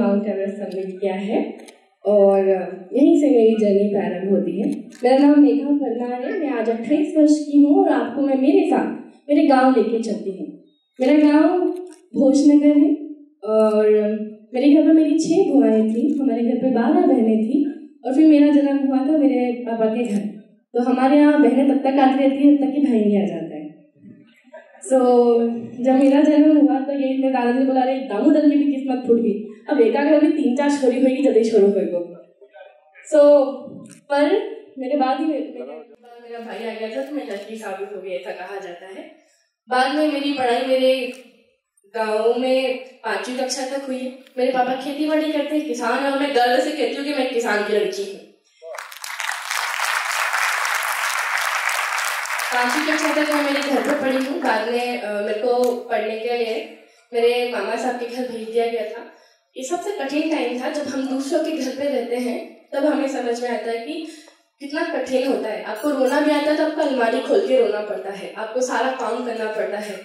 Mount Everest submit किया है और यहीं से मेरी जर्नी प्रारंभ होती है। मेरा नाम मेघा परमार है, मैं आज 28 वर्ष की हूँ और आपको मैं मेरे साथ मेरे गांव लेके चलती हूँ। मेरा गांव भोजनगर है और मेरे घर पर मेरी 6 बुआएं थी, हमारे घर पे 12 बहनें थी और फिर मेरा जन्म हुआ था मेरे पापा के घर। तो हमारे यहाँ बहनें तब तक आती रहती है तब तक कि भाई नहीं आ जाता है। जब मेरा जन्म हुआ तो ये मेरे दादाजी बोला रहे दामू दल की भी किस्मत फूट गई, अब एक घर में 3-4 छोरी होगी जल्दी छोरो होगा। पर मेरे बाद ही मेरा भाई आ गया था तो मैं लड़की साबित हो गई, ऐसा कहा जाता है। बाद में मेरी पढ़ाई मेरे गाँव में 5वीं कक्षा तक हुई है। मेरे पापा खेती बाड़ी करते हैं, किसान है और मैं गर्व से कहती हूँ कि मैं किसान की लड़की हूँ। 5वीं कक्षा तक मैं मेरे घर पर पढ़ी हूँ। बाद में मेरे को पढ़ने के लिए मेरे मामा साहब के घर भेज दिया गया था। ये सबसे कठिन टाइम था, जब हम दूसरों के घर पे रहते हैं तब हमें समझ में आता है कि कितना कठिन होता है। आपको रोना भी आता है तो आपको अलमारी खोल के रोना पड़ता है, आपको सारा काम करना पड़ता है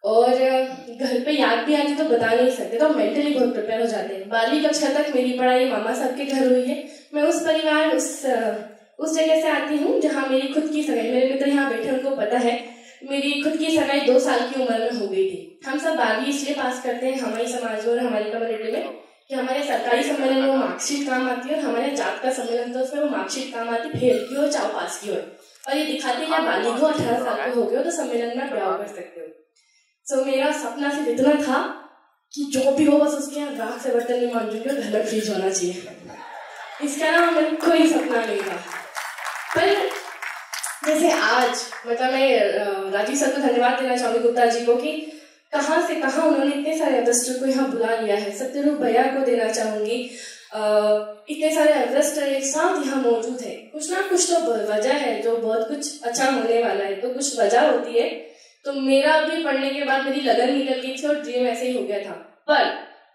और घर पे याद भी आती तो बता नहीं सकते, तो मेंटली बहुत प्रिपेयर हो जाते हैं। 12वीं कक्षा तक मेरी पढ़ाई मामा साहब के घर हुई है। मैं उस परिवार उस जगह से आती हूँ जहाँ मेरी खुद की सगाई, मेरे मित्र यहाँ बैठे उनको पता है, मेरी खुद की सगाई 2 साल की उम्र में हो गई थी। हम सब 12वीं इसलिए पास करते हैं हमारी समाज में और हमारी कम्युनिटी में कि हमारे सरकारी सम्मेलन में वो मार्कशीट काम आती है और हमारे जात का सम्मेलन तो उसमें वो मार्कशीट काम आती है, फेल की हो चाहे पास की हो, और ये दिखाती है कि बालिग हो 18 साल के हो गए हो तो सम्मेलन में ब्याह कर सकते हो। मेरा सपना सिर्फ इतना था कि जो भी हो बस उसके यहाँ राख से बर्तन नहीं मांगूंगी और घर में फ्रिज होना चाहिए। इसका ना मेरा कोई सपना नहीं था। पर जैसे आज मतलब मैं राजीव सर को धन्यवाद देना चाहूंगी, गुप्ता जी को, कि कहाँ से कहाँ उन्होंने इतने सारे एवरेस्टर को यहाँ बुला लिया है। सत्यरूप भैया को देना चाहूंगी, इतने सारे एवरेस्टर एक साथ यहाँ मौजूद है। कुछ ना कुछ तो वजह है, जो बहुत कुछ अच्छा होने वाला है तो कुछ वजह होती है। तो मेरा भी पढ़ने के बाद मेरी लगन निकल गई थी और ड्रीम ऐसे ही हो गया था। पर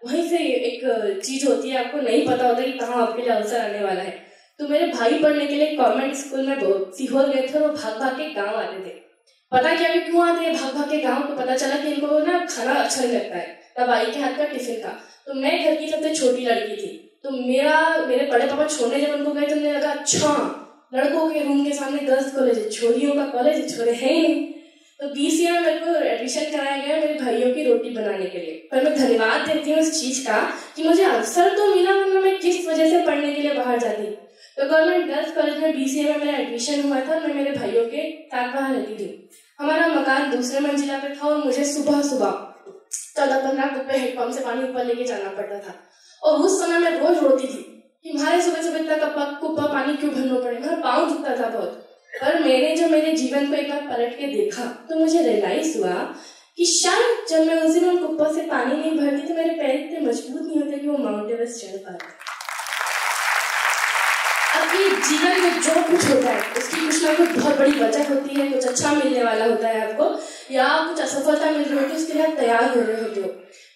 वहीं से एक चीज होती है, आपको नहीं पता होता कि कहाँ आपके लिए अवसर आने वाला है। तो मेरे भाई पढ़ने के लिए गवर्नमेंट स्कूल में सीहोर गए थे और वो भाग भाग के गाँव आते थे। पता क्या कि क्यों आते हैं भाग भाग के गाँव, तो पता चला कि इनको ना खाना अच्छा नहीं लगता है, तब भाई के हाथ का टिफिन का। तो मैं घर की सबसे छोटी लड़की थी, तो मेरे बड़े पापा छोड़ने जब उनको गए तो मुझे लगा अच्छा लड़कों के रूम के सामने गर्ल्स कॉलेज है, छोरियों का कॉलेज, छोरे है ही नहीं। तो BCA में मेरे को एडमिशन कराया गया मेरे भाइयों की रोटी बनाने के लिए। पर मैं धन्यवाद देती हूँ इस चीज का कि मुझे अवसर तो मिला, वरना मैं किस वजह से पढ़ने के लिए बाहर जाती। तो गवर्नमेंट गर्ल्स कॉलेज में BCA में मेरा एडमिशन हुआ था। मैं मेरे भाइयों के साथ वहाँ रहती थी। हमारा मकान दूसरे मंजिला पे था और मुझे सुबह 14-15 कुप्पे हेडपंप से पानी ऊपर लेके जाना पड़ता था। और उस समय मैं रोज रोती थी कि हमारे सुबह इतना कुप्पा पानी क्यों भरना पड़े, मेरा पाँव दुखता था बहुत। पर मैंने जब मेरे जीवन को एक बार पलट के देखा तो मुझे रियलाइज हुआ कि शायद जब मैं उस दिन उन कुप्पा से पानी नहीं भरती तो मेरे पैर इतने मजबूत नहीं होते कि वो माउंट एवरेस्ट चढ़ पाते। आपके जीवन में जो कुछ होता है उसकी कुछ ना कुछ बहुत बड़ी वजह होती है, कुछ अच्छा मिलने वाला होता है आपको, या कुछ असफलता मिल रही होती है, उसके लिए आप तैयार हो रहे होते हो।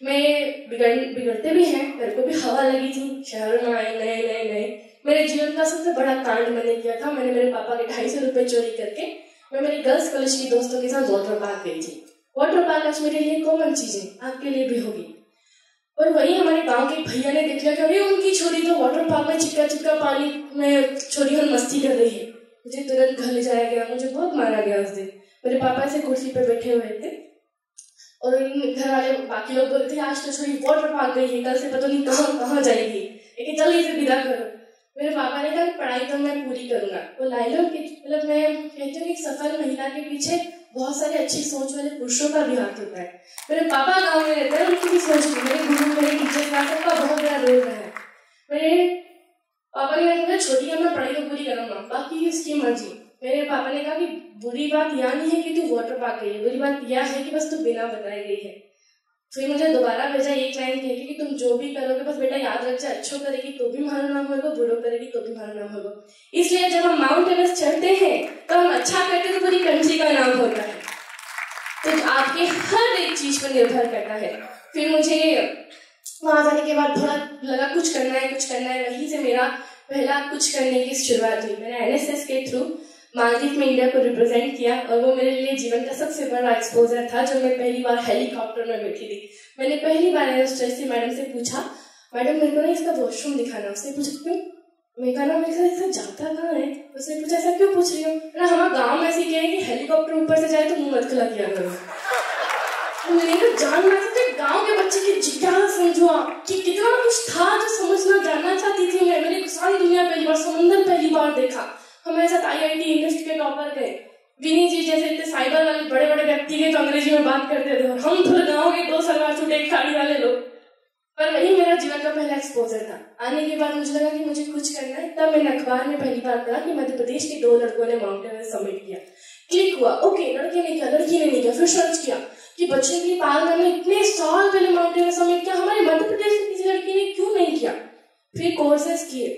मैं बिगड़ते भी हैं, मेरे को भी हवा लगी थी, शहरों में आए नए। मेरे जीवन का सबसे बड़ा कांड मैंने किया था, मैंने मेरे पापा के 250 रुपए चोरी करके मैं मेरी गर्ल्स कॉलेज की दोस्तों के साथ वाटर पार्क गई थी। वाटर पार्क आज मेरे लिए कॉमन चीज है, आपके लिए भी होगी। और वही हमारे गांव के भैया ने देख लिया कि अरे उनकी छोरी तो वाटर पार्क में चिपका पानी में छोरी और मस्ती कर रही है। मुझे तुरंत घर ले जाया गया, मुझे बहुत मारा गया उस दिन। मेरे पापा ऐसे कुर्सी पे बैठे हुए थे और घर वाले बाकी लोग बोल रहे थे आज तो छोरी वाटर पार्क गई है, कल से पता नहीं कहाँ जाएगी, लेकिन जल्दी से विदा करो। मेरे पापा ने कहा पढ़ाई तो मैं पूरी करूंगा। वो लाइलों की मतलब मैं कहती हूँ कि सफल महिला के पीछे बहुत सारे अच्छी सोच वाले पुरुषों का भी हाथ होता है। मेरे पापा गांव में रहते हैं, उनकी भी सोच थी, मेरे गुरु मेरे टीचर का सबका बहुत बड़ा रोल रहा है। मेरे पापा ने कहा छोटी है मैं पढ़ाई तो पूरी करूंगा, बाकी उसकी मर्जी। मेरे पापा ने कहा कि बुरी बात यह नहीं है कि तू वाटर पार्क गई है, बुरी बात यह है कि बस तू बिना बताई गई है। फिर मुझे दोबारा भेजा एक लाइन कह के कि तुम जो भी करोगे बस बेटा याद रख जा, अच्छो करेगी तो भी हमारा नाम होगा, बुरो करेगी तो भी हमारा नाम होगा। इसलिए जब हम माउंट एवरेस्ट चढ़ते हैं तो हम अच्छा करते तो पूरी कंट्री का नाम होता है। तो आपके हर एक चीज पर निर्भर करता है। फिर मुझे वहां जाने के बाद थोड़ा लगा कुछ करना है। वहीं से मेरा पहला कुछ करने की शुरुआत हुई। मैंने NSS के थ्रू मालदीव में इंडिया को रिप्रेजेंट किया और वो मेरे लिए जीवन का सबसे बड़ा एक्सपोजर था। जब मैं पहली बार हेलीकॉप्टर में बैठी थी, मैंने पहली बार एयरहोस्टेस मैडम से पूछा मैडम मेरे को ना इसका वॉशरूम दिखाना। उसने पूछा क्यों? मैं कहा ना मेरे साथ ऐसा जाता कहाँ है? उसने पूछा ऐसा क्यों पूछ रही हो? ना हमारा गाँव में ऐसे ही कहे कि हेलीकॉप्टर ऊपर से जाए तो मुंह मत खुला किया करो। मैंने जानना था गांव के बच्चे की जिज्ञासा समझो आप कि कितना कुछ था जो समझना जानना चाहती थी मैं। मैंने सारी दुनिया पहली बार, समंदर पहली बार देखा। हमारे साथ IIT इंडस्ट के टॉपर गए, विनी जी जैसे इतने साइबर वाले बड़े बड़े व्यक्ति के जो अंग्रेजी में बात करते थे, हम थोड़े गाँव के 2 सलवार सूट एक साड़ी वाले लोग। पर वही मेरा जीवन का पहला एक्सपोजर था। आने के बाद मुझे लगा कि मुझे कुछ करना है। तब मैंने अखबार में पहली बार पढ़ा कि मध्य प्रदेश के 2 लड़कों ने माउंट एवरेस्ट समिट किया। क्लिक हुआ, ओके लड़के ने किया, लड़की ने नहीं किया। फिर सर्च किया कि बच्चे की पाल मैम ने इतने साल पहले माउंट एवरेस्ट समिट किया, हमारे मध्य प्रदेश की किसी लड़की ने क्यों नहीं किया? फिर कोर्सेस किए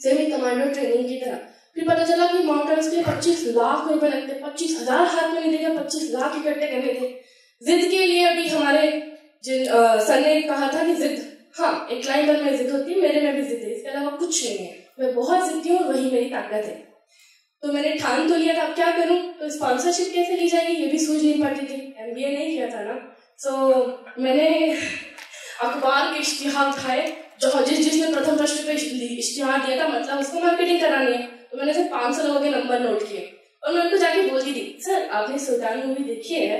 सेमी कमांडो ट्रेनिंग की तरह। फिर पता चला कि माउंट एवरेस्ट के लिए 25 लाख रुपए लगते, 25,000 हाथ में नहीं देगा, 25 लाख इकट्ठे करने थे। जिद के लिए अभी हमारे जिन सर ने कहा था कि जिद, हाँ एक क्लाइंबर में जिद होती है, मेरे में भी जिद है, इसके अलावा कुछ नहीं है। मैं बहुत जिद्दी हूँ और वही मेरी ताकत है। तो मैंने ठान तो लिया था, अब क्या करूं? तो स्पॉन्सरशिप कैसे ली जाएगी ये भी सूझ नहीं पड़ती थी। MBA नहीं किया था ना, तो मैंने अखबार के इश्तिहार उठाए, जो जिसने प्रथम पृष्ठ पे इश्तिहार दिया था, मतलब उसको मार्केटिंग करानी है। तो मैंने सिर्फ 500 लोगों के नंबर नोट किए और मैं उनको जाके बोलती थी, सर आपने सुल्तान मूवी देखी है?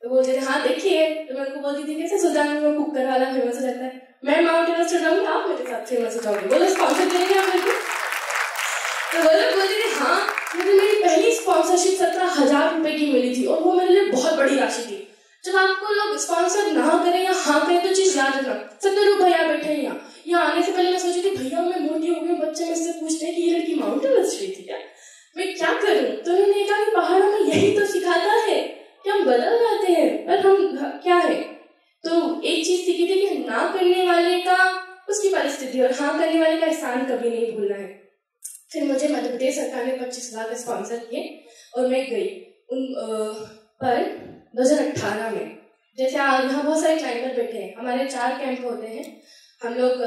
तो बोलते थे हाँ देखी है। तो मैं उनको बोलती थी कैसे सुल्तान में कुकर वाला फेमस हो जाता है, मैं माउंट एवरेस्ट चढ़ाऊंगी, आप मेरे साथ फेमस हो जाओगे, बोलो स्पॉन्सर देंगे आप मेरे को? तो वो लोग बोलते थे हाँ। मुझे मेरी पहली स्पॉन्सरशिप 17,000 रुपए की मिली थी और वो मेरे लिए बहुत बड़ी राशि थी। जब आपको लोग स्पॉन्सर ना करें या हाँ करें तो चीज याद रखना। 70 भैया बैठे हैं यहाँ आने से पहले मैं सोची थी भैया मैं मोटी हो गई, बच्चे मुझसे पूछते हैं कि ये लड़की माउंट एवरेस्ट गई थी क्या, मैं क्या करूं? तो उन्होंने कहा कि पहाड़ों में यही तो सिखाता है कि हम बदल जाते हैं, पर हम क्या है। तो एक चीज सीखी थी कि ना करने वाले का उसकी परिस्थिति और हाँ करने वाले का एहसान कभी नहीं भूलना है। फिर मुझे मध्य प्रदेश सरकार ने 25 लाख स्पॉन्सर किए और मैं गई उन पर 2018 में। जैसे यहाँ बहुत सारे क्लाइंबर बैठे हैं, हमारे 4 कैंप होते हैं। हम लोग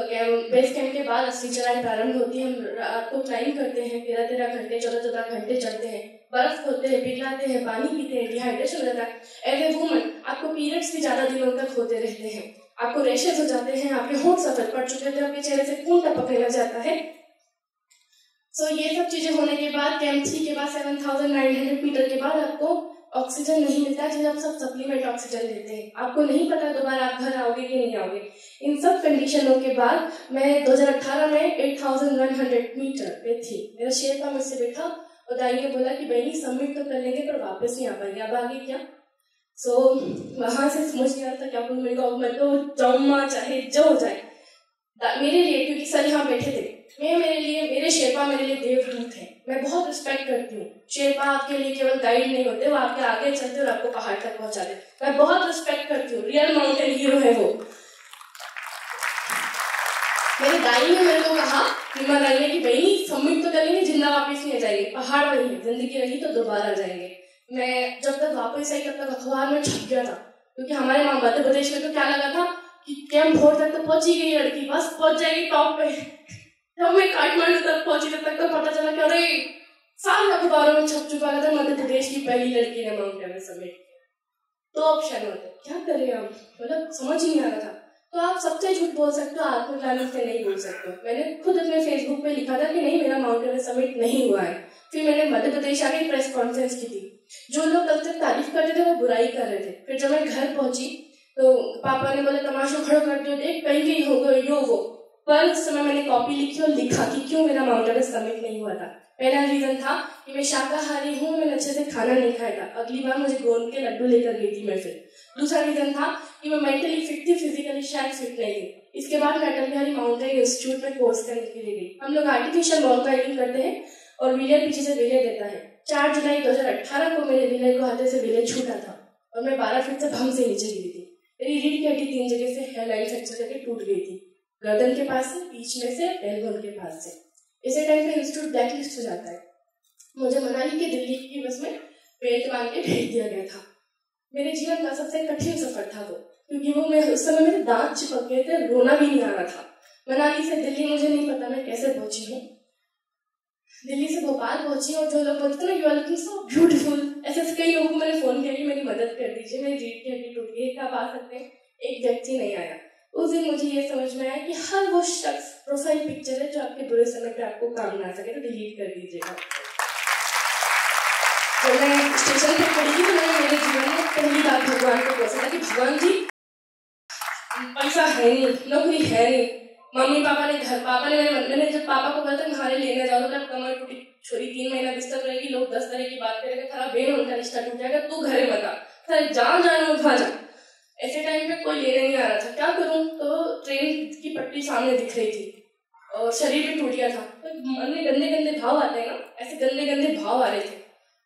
बेस कैंप के बाद असली चढ़ाई प्रारंभ होती है। हम रात को क्लाइंब करते हैं, 13-13 घंटे 14-14 घंटे चढ़ते हैं, बर्फ खोदते हैं, पिघलाते हैं, पानी पीते हैं, डिहाइड्रेशन हो जाता है। एज ए वुमन आपको पीरियड्स भी ज्यादा दिनों तक होते रहते हैं, आपको रेशेस हो जाते हैं, आपके होंठ सफेद पड़ चुके थे, आपके चेहरे से खून टपकने लग जाता है। सो ये सब चीजें होने के बाद कैंप 3 के बाद 7,900 मीटर के बाद आपको ऑक्सीजन नहीं मिलता, जिसे आप सब सप्लीमेंट ऑक्सीजन लेते हैं। आपको नहीं पता दोबारा आप घर आओगे कि नहीं आओगे। इन सब कंडीशनों के बाद मैं 2018 में 8,100 मीटर पे थी। मेरा शेरपा मुझसे बैठा और दाई ने बोला कि बहनी सबमिट तो कर लेंगे पर वापस नहीं आ पाएंगे, अब आगे क्या? सो वहां से समझ नहीं आता क्या बोलूं। मेरे को मैं तो जाऊंगा चाहे जो हो जाए मेरे लिए, क्योंकि सर यहाँ बैठे थे। मेरे लिए मेरे शेरपा मेरे लिए देवदूत है। मैं बहुत रिस्पेक्ट करती हूँ। शेरपा आपके लिए केवल गाइड नहीं होते, वो आपके आगे चलते और आपको पहाड़ तक पहुंचाते। मैं बहुत रिस्पेक्ट करती हूँ, रियल माउंटेन हीरो है वो। मेरे दाई ने मेरे को कहा, रीमा दाई ने, कि बहनी सबमिट तो करेंगे, जिंदा वापस नहीं आ जाएंगे, पहाड़ वही है, जिंदगी रही तो दोबारा आ जाएंगे। मैं जब तक वापस आई तब तक अखबार में छप गया था, क्योंकि हमारे मध्य प्रदेश में तो क्या लगा था कि कैंप 4 तक तो पहुंची गई लड़की, बस पहुंच जाएगी टॉप पे। जब मैं काठमांडू तक पहुंची तब तक तो पता चला कि अरे सारे अखबारों में छप चुका था मध्य प्रदेश की पहली लड़की ने माउंट एवरेस्ट समिट। तो ऑप्शन होते क्या करें हम, मतलब समझ ही नहीं आ रहा था। तो आप सबसे झूठ बोल सकते हो, आत्मग्लानि से नहीं बोल सकते हो। मैंने खुद अपने फेसबुक पे लिखा था कि नहीं मेरा माउंट एवरेस्ट समिट नहीं हुआ है। फिर मैंने मध्य प्रदेश आके प्रेस कॉन्फ्रेंस की थी। जो लोग कल तक तारीफ करते थे वो बुराई कर रहे थे। फिर जब मैं घर पहुंची तो पापा ने बोले तमाशा खड़ा कर दियो, देख कहीं गई होगा यो वो। पर उस समय मैंने कॉपी लिखी और लिखा कि क्यों मेरा माउंट एवरेस्ट समिट नहीं हुआ था। पहला रीजन था कि मैं शाकाहारी हूँ, मैंने अच्छे से खाना नहीं खाया था, अगली बार मुझे गोंद के लड्डू लेकर गई थी मैं। फिर दूसरा रीजन था कि मैं मेंटली फिट थी, फिजिकली शायद फिट नहीं थी। इसके बाद मैं अटल बिहारी माउंटेन इंस्टीट्यूट में कोर्स करने के लिए गई। हम लोग आर्टिफिशियल माउंटेनिंग करते हैं और व्हीलर पीछे से विलय देता है। 4 जुलाई 2018 को मेरे विलय को हाथे से विलय छूटा था और मैं 12 फीट से भम से नीचे गिरी थी। मेरी रीढ़ की हड्डी 3 जगह से हेयरलाइन फ्रैक्चर करके टूट गई थी, गर्दन के पास से, बीच में से, एल्बोन के पास से। इसी टाइम पे इंस्टीट्यूट ब्लैकलिस्ट हो जाता है। मुझे मनाली के दिल्ली की बस में बेल्ट बांध के भेज दिया गया था। मेरे जीवन का सबसे कठिन सफर था वो, क्योंकि वो मैं उस समय मेरे दांत चिपक गए थे, रोना भी नहीं आ रहा था। मनाली से दिल्ली मुझे नहीं पता मैं कैसे पहुंची हूँ। दिल्ली से भोपाल पहुंची और जो लोग बोलते थे ना you are looking so beautiful, ऐसे कई लोगों को मैंने फोन किया कि मेरी मदद कर दीजिए, मेरी रीढ़ की हड्डी टूट गई, कब आ सकते हैं। एक व्यक्ति नहीं आया। उस दिन मुझे ये समझ में आया कि हर वो शख्स प्रोफाइल पिक्चर है जो आपके बुरे समय पे आपको काम ना सके, तो डिलीट कर दीजिएगा। जब मैं स्टेशन पे खड़ी थी तो मैंने मेरे जीवन में पहली बार भगवान को पूछा था कि भगवान जी, पैसा है नहीं, नौकरी है नहीं, मम्मी पापा ने घर, पापा ने मैंने जब पापा को बोला था नहाने लेने जाओ, तो कमर टूटी छोरी 3 महीना बिस्तर रहेगी, लोग 10 तरह की बात करेंगे, खराब बेन उनका रिश्ता टूट जाएगा, तू घरे मत आ, सर जहाँ जाना वहाँ जा। ऐसे टाइम पे कोई लेने नहीं आ रहा था, क्या करूं? तो ट्रेन की पट्टी सामने दिख रही थी और शरीर भी टूट गया था, तो मन में गंदे गंदे भाव आते हैं ना, ऐसे गंदे गंदे भाव आ रहे थे।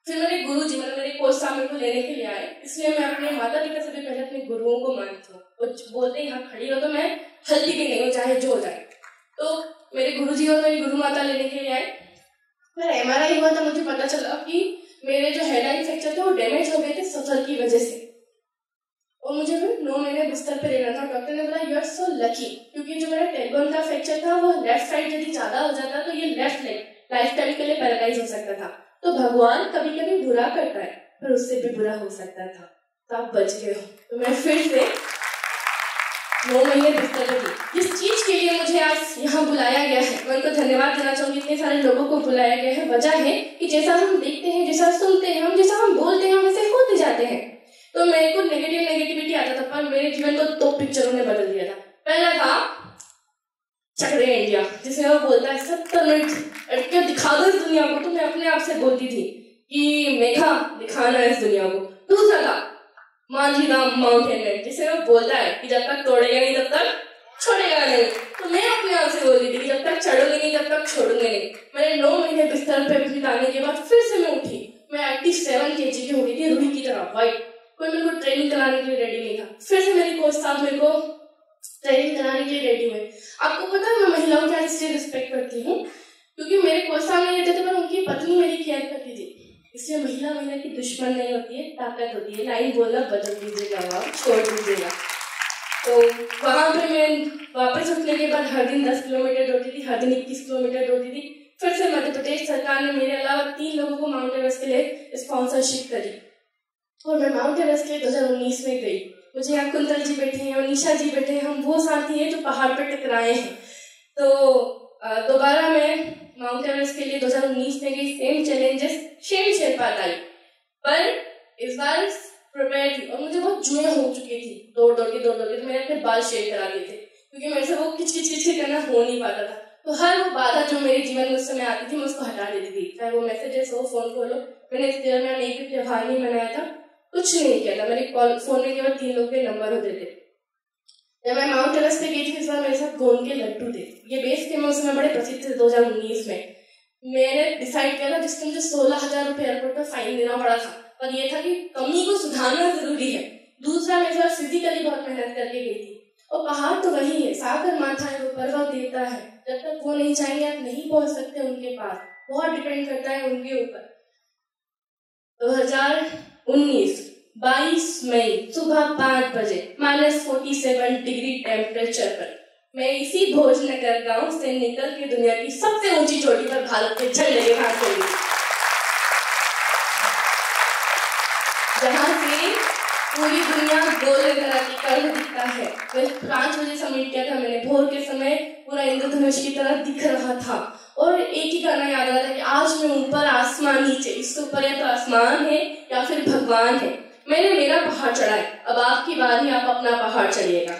फिर मेरे गुरु जी मतलब मेरे कोच साहब मेरे को लेने के लिए आए, इसलिए मैं अपने माता पिता से भी पहले अपने गुरुओं को मानती हूँ। वो बोलते यहाँ खड़ी हो तो मैं हल्दी भी नहीं हूँ, चाहे जो हो जाए। तो मेरे गुरु जी और मेरी गुरु माता लेने के लिए आए। मेरा MRI हुआ था, मुझे पता चला कि मेरे जो हेडलाइन फ्रैक्चर थे वो डैमेज हो गए थे सफर की वजह से, और मुझे 9 महीने बिस्तर पे रहना था। डॉक्टर ने बोला यू आर सो लकी, क्योंकि जो मेरा टेलबोन का फ्रैक्चर था वो लेफ्ट साइड यदि ज्यादा हो जाता तो ये लेफ्ट लेग लाइफ टाइम के लिए पैरालाइज हो सकता था। तो भगवान कभी कभी बुरा करता है, पर उससे भी बुरा हो सकता था, तो आप बच गए हो। तो मैं फिर से 9 महीने बिस्तर में थी। जिस चीज के लिए मुझे आज यहाँ बुलाया गया है, मैं उनको धन्यवाद देना चाहूंगी। इतने सारे लोगों को बुलाया गया है, वजह है कि जैसा हम देखते हैं, जैसा सुनते हैं, हम जैसा हम बोलते हैं, हम वैसे होते जाते हैं। तो मेरे को नेगेटिविटी आता था, पर मेरे जीवन को 2 पिक्चरों ने बदल दिया था। पहला था चकरे इंडिया, जिसमें वो बोलता है 70 मिनट लड़कियां दिखा दो इस दुनिया को, तो मैं अपने आप से बोलती थी कि मेघा दिखाना है इस दुनिया को। दूसरा था मांझी धाम माउंटेन में, जिसमें वो बोलता है कि जब तक तोड़ेगा नहीं तब तक छोड़ेगा नहीं, तो मैं अपने आप से बोलती थी कि जब तक चढ़ोगे नहीं तब तक छोड़ूंगे नहीं। मैंने 9 महीने बिस्तर पे बिताने के बाद फिर से मैं उठी। मैं 87 kg की हो गई थी, रूही की तरह वाइट। कोई मेरे को ट्रेनिंग कराने के लिए रेडी नहीं था। फिर से मेरी कोच साहब मेरे को ट्रेनिंग कराने के लिए रेडी हुए। आपको पता है मैं महिलाओं की इसलिए रिस्पेक्ट करती हूँ क्योंकि मेरे कोच साहब नहीं रहते थे, पर उनकी पत्नी मेरी केयर करती थी। इसलिए महिला की दुश्मन नहीं होती है, ताकत होती है। लाइन बोलना बदल दीजिएगा, आप छोड़ दीजिएगा। तो वहां पे मैं वापस उठने के बाद हर दिन 10 किलोमीटर दौड़ती थी, हर दिन 21 किलोमीटर दौड़ती थी। फिर से मध्य प्रदेश सरकार ने मेरे अलावा 3 लोगों को माउंट एवरेस्ट के लिए स्पॉन्सरशिप करी और मैं माउंट एवरेस्ट के लिए 2019 में गई। मुझे यहाँ कुंतल जी बैठे हैं और निशा जी बैठे हैं, हम वो साथी हैं जो पहाड़ पर टकराए हैं। तो दोबारा मैं माउंट एवरेस्ट के लिए 2019 में गई, सेम चैलेंजेस, सेम शेरपा लाई, पर इस बार प्रिपेयर थी और मुझे बहुत जुए हो चुकी थी दौड़ दौड़ के। तो मैंने अपने बाल शेयर करा दिए थे क्योंकि मेरे से वो किच करना हो नहीं पाता था। तो हर वो बाधा जो मेरे जीवन में उस समय आती थी मैं उसको हटा देती थी, चाहे वो मैसेजेस हो, फोन कॉल हो। मैंने इस दरमियान एक भी त्योहार नहीं मनाया था, कुछ नहीं किया था। मैंने कॉल फोन में केवल 3 लोग के नंबर होते थे। जब मैं माउंट एवरेस्ट पे गई थी इस बार मेरे साथ गोंद के लड्डू थे। ये बेस के उस समय बड़े प्रसिद्ध थे 2019 में। मैंने डिसाइड किया था जिसके मुझे 16,000 रुपये एयरपोर्ट पर फाइन देना पड़ा था, पर यह था कि कमी को सुधारना जरूरी है। दूसरा मैं इस बार फिजिकली बहुत मेहनत करके गई थी और पहाड़ तो वही है, सागर माथा है, वो पर्वत देवता है। जब तक वो नहीं चाहेंगे आप नहीं पहुंच सकते उनके पास, बहुत डिपेंड करता है उनके ऊपर। 2019 22 मई सुबह 5 बजे -47 डिग्री टेम्परेचर पर मैं इसी भोजनगर गांव से निकल के दुनिया की सबसे ऊंची चोटी पर भारत के झंडे के हाथ से जहां से पूरी दुनिया गोल तरह की कर्व दिखता है। वह 5 बजे सबमिट किया था मैंने। भोर के समय पूरा इंद्रधनुष की तरह दिख रहा था और एक ही गाना याद आ रहा था कि आज मैं ऊपर आसमान नीचे, इससे ऊपर या तो आसमान है या फिर भगवान है। मैंने मेरा पहाड़ चढ़ा है, अब आपकी बारी, आप अपना पहाड़ चढ़िएगा।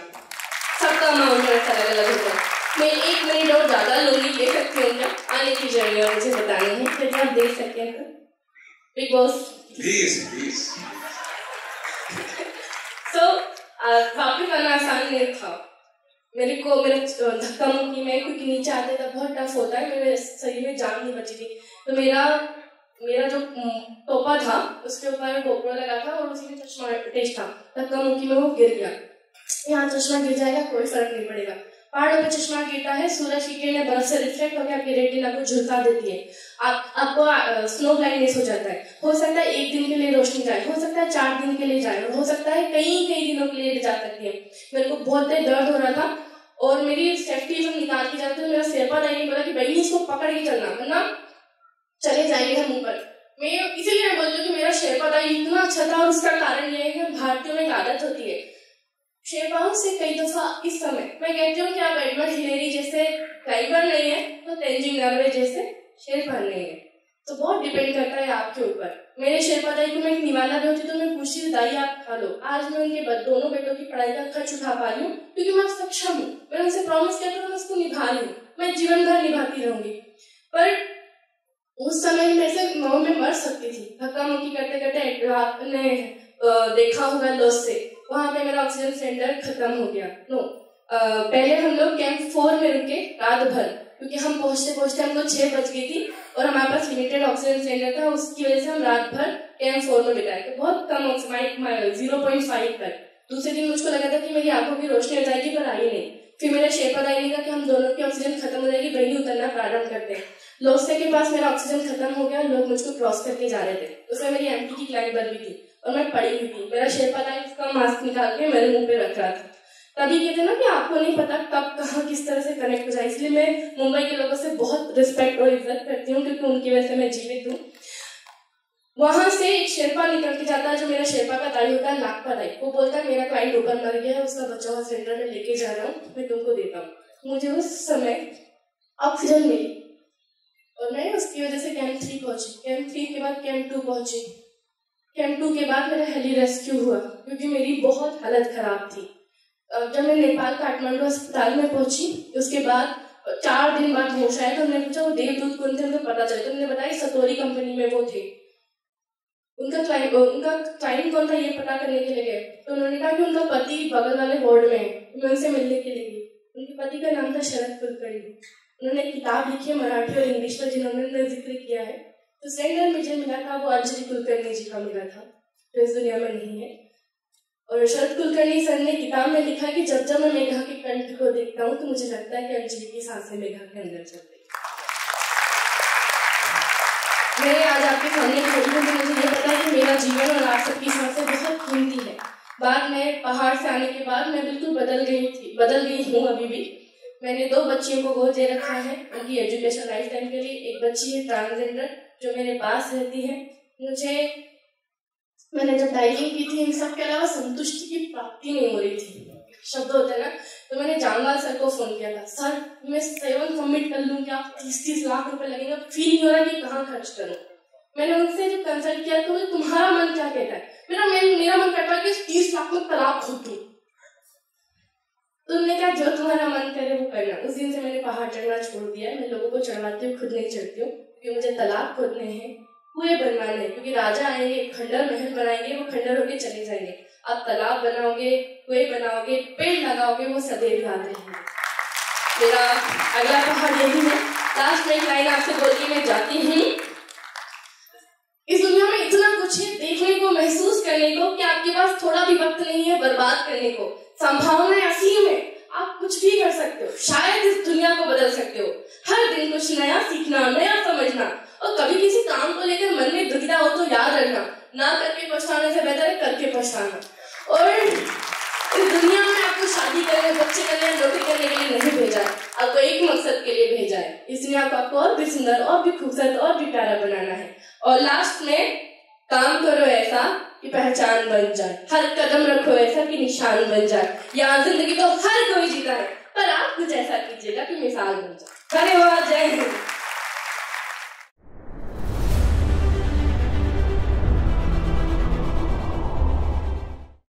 सबका माउंट एवरेस्ट अलग अलग होता है। मैं 1 मिनट और ज्यादा लूंगी, ले सकते हैं क्या? आने की जर्नी और मुझे बतानी है, यदि आप देख सकते हैं तो। Big boss please. तो वापिस आना आसान नहीं था मेरे को। मेरा धक्का मुक्की में क्योंकि नीचे आते था बहुत टफ होता है, मेरे शरीर में जान नहीं बची थी। तो मेरा जो टोपा था उसके ऊपर गोप्रो लगा था और उसी में चश्मा अटैच था। धक्का मुक्की में वो गिर गया। यहाँ चश्मा गिर जाएगा कोई फर्क नहीं पड़ेगा। पहाड़ों पे चश्मा गिरता है, सूरज की किरणें बर्फ से रिफ्लेक्ट होकर आपकी रेटिना को झुलसा देती है। आपको स्नो ब्लाइंडनेस हो जाता है। हो सकता है 1 दिन के लिए रोशनी जाए, हो सकता है 4 दिन के लिए जाए, और हो सकता है कई दिनों के लिए जा सकती है। मेरे को बहुत देर दर्द हो रहा था और मेरी सेफ्टी जब निकाल के जाते तो मेरा शेरपा दाई ने बोला कि बहनी इसको पकड़ के चलना वरना चले जाएंगे हम ऊपर। मैं इसीलिए बोलती हूँ कि मेरा शेरपा दाई इतना अच्छा था और उसका कारण यह है कि भारतीयों में एक आदत होती है, शेरपाओं से कई दफा इस समय मैं कहती हूँ कि आप एडवर्ड हिलेरी जैसे क्लाइंबर नहीं है तो तेंजिंग नॉर्वे जैसे शेरपा नहीं है, तो बहुत डिपेंड करता है आपके ऊपर। मेरे शेरपा दाई को मैं एक निवाला भी होती तो मैं पूछती थी दाई आप खा लो। आज मैं उनके दोनों बेटों की पढ़ाई का खर्च उठा पा रही हूँ क्योंकि मैं सक्षम हूँ। मैंने उनसे प्रॉमिस किया था मैं उसको निभा रही हूँ, मैं जीवन भर निभाती रहूंगी। पर उस समय मेरे से में मर सकती थी, धक्का मुक्की करते करते। आपने देखा होगा लॉस से, वहां पे मेरा ऑक्सीजन सिलेंडर खत्म हो गया। पहले हम लोग कैंप 4 में रुके रात भर, क्योंकि हम पहुंचते पहुंचते हमको 6 बज गई थी और हमारे पास लिमिटेड ऑक्सीजन सिलेंडर था। उसकी वजह से हम रात भर कैंप 4 में बिताए, तो बहुत कम ऑक्सीजन 0.5 तक। दूसरे दिन मुझको लगा था कि मेरी आंखों की रोशनी हो जाएगी, पर आई नहीं। फिर मेरे शेरपा दाई ने कहा कि हम दोनों की ऑक्सीजन खत्म हो जाएगी, वही उतरना प्रारंभ करते हैं। लोस्ते के पास मेरा ऑक्सीजन खत्म हो गया, लोग मुझको क्रॉस करके जा रहे थे। उसमें मेरी एमपी की क्लाइंबर भी थी और मैं पड़ी हुई थी। मेरा शेरपा दाई उसका मास्क निकाल के मेरे मुंह पे रख रहा था। तभी कहते ना कि आपको नहीं पता कब कहाँ किस तरह से कनेक्ट हो जाए, इसलिए मैं मुंबई के लोगों से बहुत रिस्पेक्ट और इज्जत करती हूँ क्योंकि उनकी वजह से मैं जीवित हूँ। वहां से एक शेरपा निकल के जाता है, जो मेरा शेरपा का दाई होता है, नागपा दाई। वो बोलता है मेरा क्लाइंट ऊपर मर गया है, उसका बच्चा हुआ सिलेंडर में लेके जा रहा हूँ, मैं तुमको देता हूँ। मुझे उस समय ऑक्सीजन मिली और मैं उसकी वजह से कैंप 3 पहुंची। कैंप 3 के बाद कैंप 2 पहुंची। कैंप 2 के बाद मेरा हेली रेस्क्यू हुआ क्योंकि मेरी बहुत हालत खराब थी। जब मैं नेपाल काठमांडू अस्पताल में पहुंची, उसके बाद 4 दिन बाद होश आया। तो हमने पूछा वो देवदूत कौन थे, उनको पता चला। तो उन्होंने बताया सतोरी कंपनी में वो थे। उनका क्लाइंट कौन था ये पता करने के लिए गए, तो उन्होंने कहा कि उनका पति बगल वाले वार्ड में है। मैं उनसे मिलने के लिए गई। उनके पति का नाम था शरद कुलकर्णी। उन्होंने एक किताब लिखी है मराठी और इंग्लिश में जिन्होंने जिक्र किया है। तो सिलेंडर मुझे मिला था वो अंजलि कुलकर्णी जी का मिला था, जो इस दुनिया में नहीं है। और शरद कुलकर्णी सर ने किताब में लिखा कि जब जब मैं मेघा के कंठ को देखता हूँ तो मुझे लगता है कि अंजलि की सांसें मेघा के अंदर चल रही। मैं आज आपके सामने खड़ी हूँ तो मुझे ये पता है कि मेरा जीवन और आप सबकी सांसें बहुत कीमती है। बाद में पहाड़ से आने के बाद मैं बिल्कुल बदल गई हूँ। अभी भी मैंने 2 बच्चियों को गोद दे रखा है, उनकी एजुकेशन लाइफ टाइम के लिए। एक बच्ची है ट्रांसजेंडर जो मेरे पास रहती है। मैंने जब डाइविंग की थी इन सब के अलावा संतुष्टि की प्राप्ति नहीं हो रही थी, शब्द होते हैं ना। तो मैंने जामवाल सर को फोन किया था, सर मैं 7 सबमिट कर लूँ क्या, 30-30 लाख रुपए लगेगा, फील नहीं हो रहा कि कहाँ खर्च करूँ। मैंने उनसे जब कंसल्ट किया तो तुम्हारा मन क्या कहता है, मेरा मन कहता है कि 30 लाख में तालाब खोद दूं। तो उन्होंने कहा जो तुम्हारा मन करे वो करना। उस दिन से मैंने पहाड़ चढ़ना छोड़ दिया। मैं लोगों को चढ़वाती हूँ, खुद नहीं चढ़ती हूँ, क्योंकि मुझे तालाब खोदने हैं, कुएं बनवाने हैं। क्योंकि राजा आएंगे, खंडर महल बनाएंगे, वो खंडर होके चले जाएंगे। आप तालाब बनाओगे, कुएं बनाओगे, पेड़ लगाओगे, वो सदैव याद रहेंगे। मेरा अगला पहाड़ यही है। लास्ट में एक लाइन आपसे बोल के मैं जाती हूँ। इस दुनिया में इतना कुछ है देखने को, महसूस करने को, कि आपके पास थोड़ा भी वक्त नहीं है बर्बाद करने को। संभावनाएं असीम है, आप कुछ भी कर सकते हो, शायद इस दुनिया को बदल सकते हो। हर दिन कुछ नया सीखना, नया समझना। और कभी किसी काम को लेकर मन में दुविधा हो तो याद रखना, ना करके पछताने से बेहतर है करके पछताना। और इस दुनिया में आपको शादी करने, बच्चे करने, नौकरी करने के लिए नहीं भेजा है, आपको एक मकसद के लिए भेजा है। इस दुनिया को आपको और भी सुंदर, और भी खूबसूरत, और भी प्यारा बनाना है। और लास्ट में काम करो ऐसा कि पहचान बन जाए, हर कदम रखो ऐसा कि निशान बन जाए। यहाँ जिंदगी तो हर कोई जीता है, पर आप कुछ ऐसा कीजिएगा कि मिसाल बन जाए। धन्यवाद, जय हिंद।